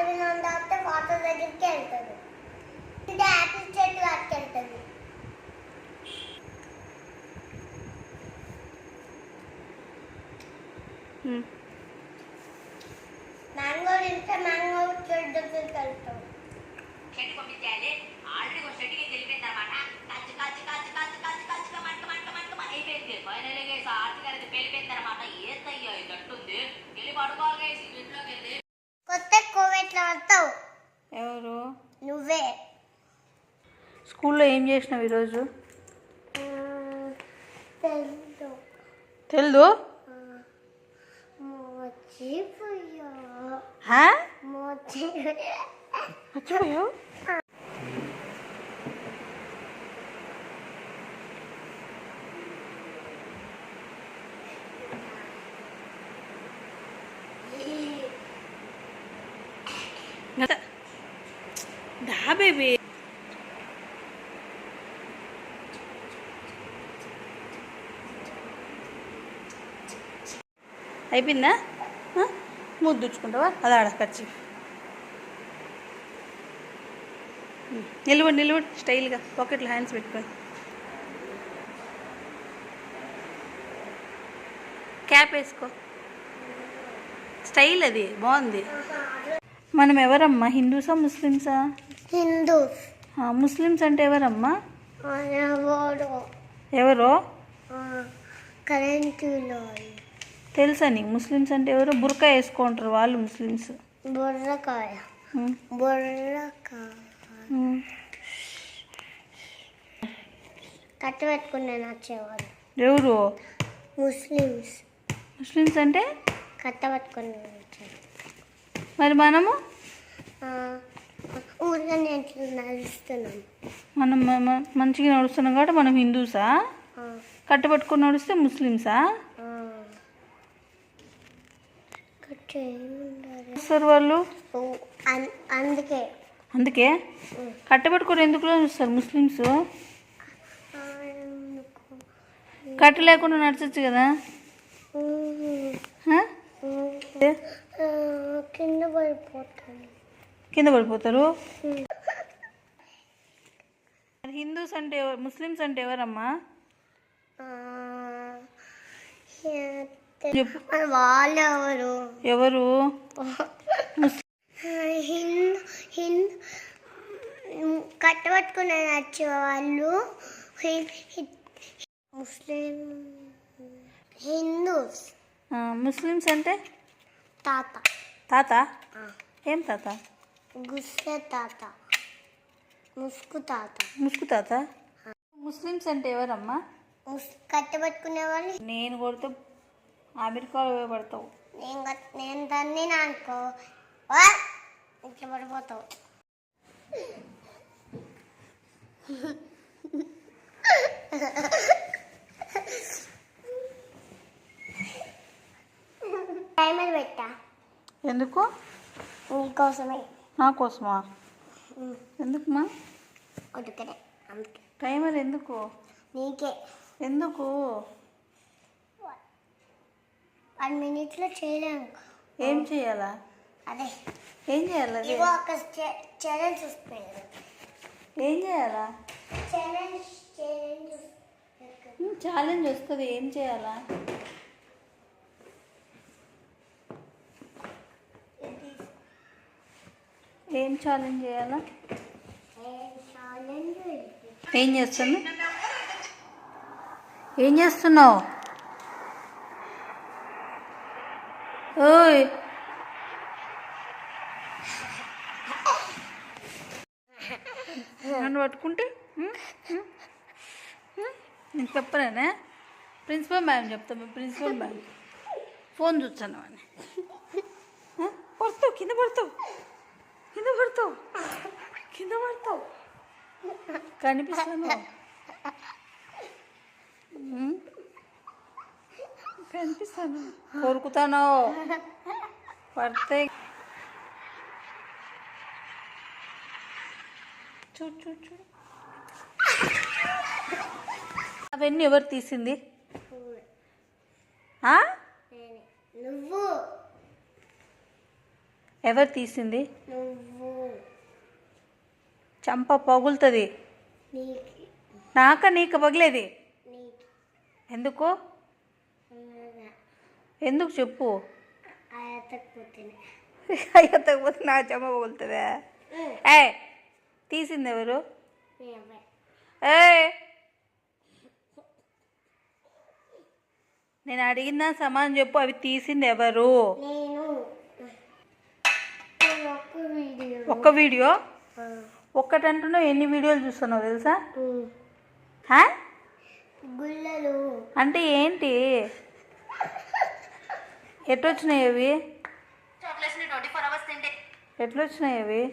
వినోదం తాగితే వాటర్ దగ్గరికి వెళ్తుంది. ఇది యాపిల్ చెట్టు వరకు వెళ్తుంది. మ్యాంగో తింటే మ్యాంగో చెట్టు దగ్గరికి వెళ్తాం. చెట్టు పంపించాలి. ఆల్రెడీ ఒక చెట్టుకి తెలిపింది అనమాట. కచ్చి కచ్చి కచ్చి కచ్చి కచ్చి కచ్చిగా మంట మంట మంట అయిపోయింది. ఫైనల్గా ఆర్తి గారికి పేలిపోయింది అనమాట. ఏదయ్యా ఇది అంటుంది. వెళ్ళి పడుకోవాలి ఇంట్లోకి వెళ్ళి. కొత్త కోవిడ్లో వస్తావు. ఎవరు? నువ్వే. స్కూల్లో ఏం చేసినావు ఈరోజు? తెలుసు. మర్చిపోయావు? దా బేబీ. అయిపోయిందా? ముద్దుచ్చుకుంటావా? అది ఆడకచ్చి నిలబడి స్టైల్గా పాకెట్లో హ్యాండ్స్ పెట్టుకొని క్యాప్ వేసుకో. స్టైల్ అది బాగుంది. మనం ఎవరమ్మా? హిందూసా ముస్లిమ్సా? హిందూస్. ముస్లిమ్స్ అంటే ఎవరమ్మా? ఎవరో కరెంటులో తెలుసా నీకు? ముస్లిమ్స్ అంటే ఎవరో? బుర్కా వేసుకుంటారు వాళ్ళు ముస్లిమ్స్. బుర్రకాయ కట్ట పెట్టుకునే నచ్చేవాళ్ళు ఎవరు? ముస్లిమ్స్ అంటే కట్ట పట్టుకుని వచ్చారు. మరి మనము ఊరికనే ఎట్లా నడుస్తున్నాం. మనం మంచిగా నడుస్తున్నాం కాబట్టి మనం హిందూసా? కట్టపట్టుకొని నడిస్తే ముస్లిమ్సా? వస్తారు వాళ్ళు. అందుకే కట్టబెట్టుకొని ఎందుకు చూస్తారు ముస్లిమ్స్? కట్ట లేకుండా నడచచ్చు కదా. కింద పడిపోతారు. హిందూస్ అంటే ముస్లిమ్స్ అంటే ఎవరమ్మా? వాళ్ళు ఎవరు? కట్టబట్టుకునే నచ్చే వాళ్ళు హిందూస్. ముస్లిమ్స్ అంటే తాత. ఏం తాత? గుస్సే తాత, ముసుగు తాత. ముస్లిమ్స్ అంటే ఎవరమ్మా? కట్టబట్టుకునే వాళ్ళు. నేను కొడితే అమెరికాలో పడతావు. నేను దాన్ని అనుకో ఇట్లా పడిపోతావు. టైమర్ పెట్టా. ఎందుకు? నీకోసమే. నా కోసమా? ఎందుకుమా? కొడుకనే. టైమర్ ఎందుకు? నీకే. ఎందుకు? 1 minute చేయలేము. ఏం చేయాలా? అదే ఏం చేయాలి? అదే ఒక ఛాలెంజ్ వస్తుంది. ఏం చేయాలా? ఛాలెంజ్ వస్తుంది. ఏం చేయాలా? ఏం ఛాలెంజ్ చేయాలా? ఏం చేస్తున్నావు? ఓయ్ నన్ను పట్టుకుంటే నేను చెప్పలేనే. ప్రిన్సిపల్ మ్యామ్ చెప్తాను. ప్రిన్సిపల్ మ్యామ్ ఫోన్ చూస్తాను అని పడతావు. కింద పడతావు. కనిపిస్తాను. కోరుకుతాను పడితే. చూడు అవన్నీ ఎవరు తీసింది? నువ్వు. ఎవరు తీసింది? నువ్వు. చంప పగులుతుంది. నీకు. నీకు పగిలేది నీకు. ఎందుకు? ఉన్నదా? ఎందుకు చెప్పు. ఆయతకపోతేనే. అయ్యకపోతే నా చెంప పగులుతుందా? ఏ తీసింది ఎవరు? నువ్వే. ఏ నేను అడిగిన సమాధానం చెప్పు. అవి తీసింది ఎవరు? నేను. ఒక్క వీడియో. ఒక్క వీడియో? ఒక్కటంటున్నావు, ఎన్ని వీడియోలు చూస్తున్నావు తెలుసా? హా? గుల్లలు. అంటే ఏంటి? ఎట్లొచ్చినాయి అవి? చాక్లెట్స్ ని 24 hours తింటే ఎట్లొచ్చినాయి అవి?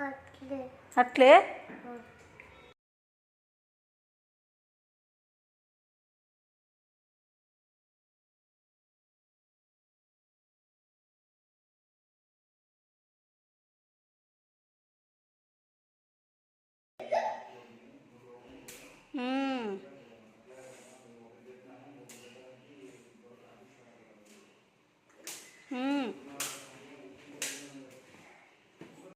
అట్లే. అట్లే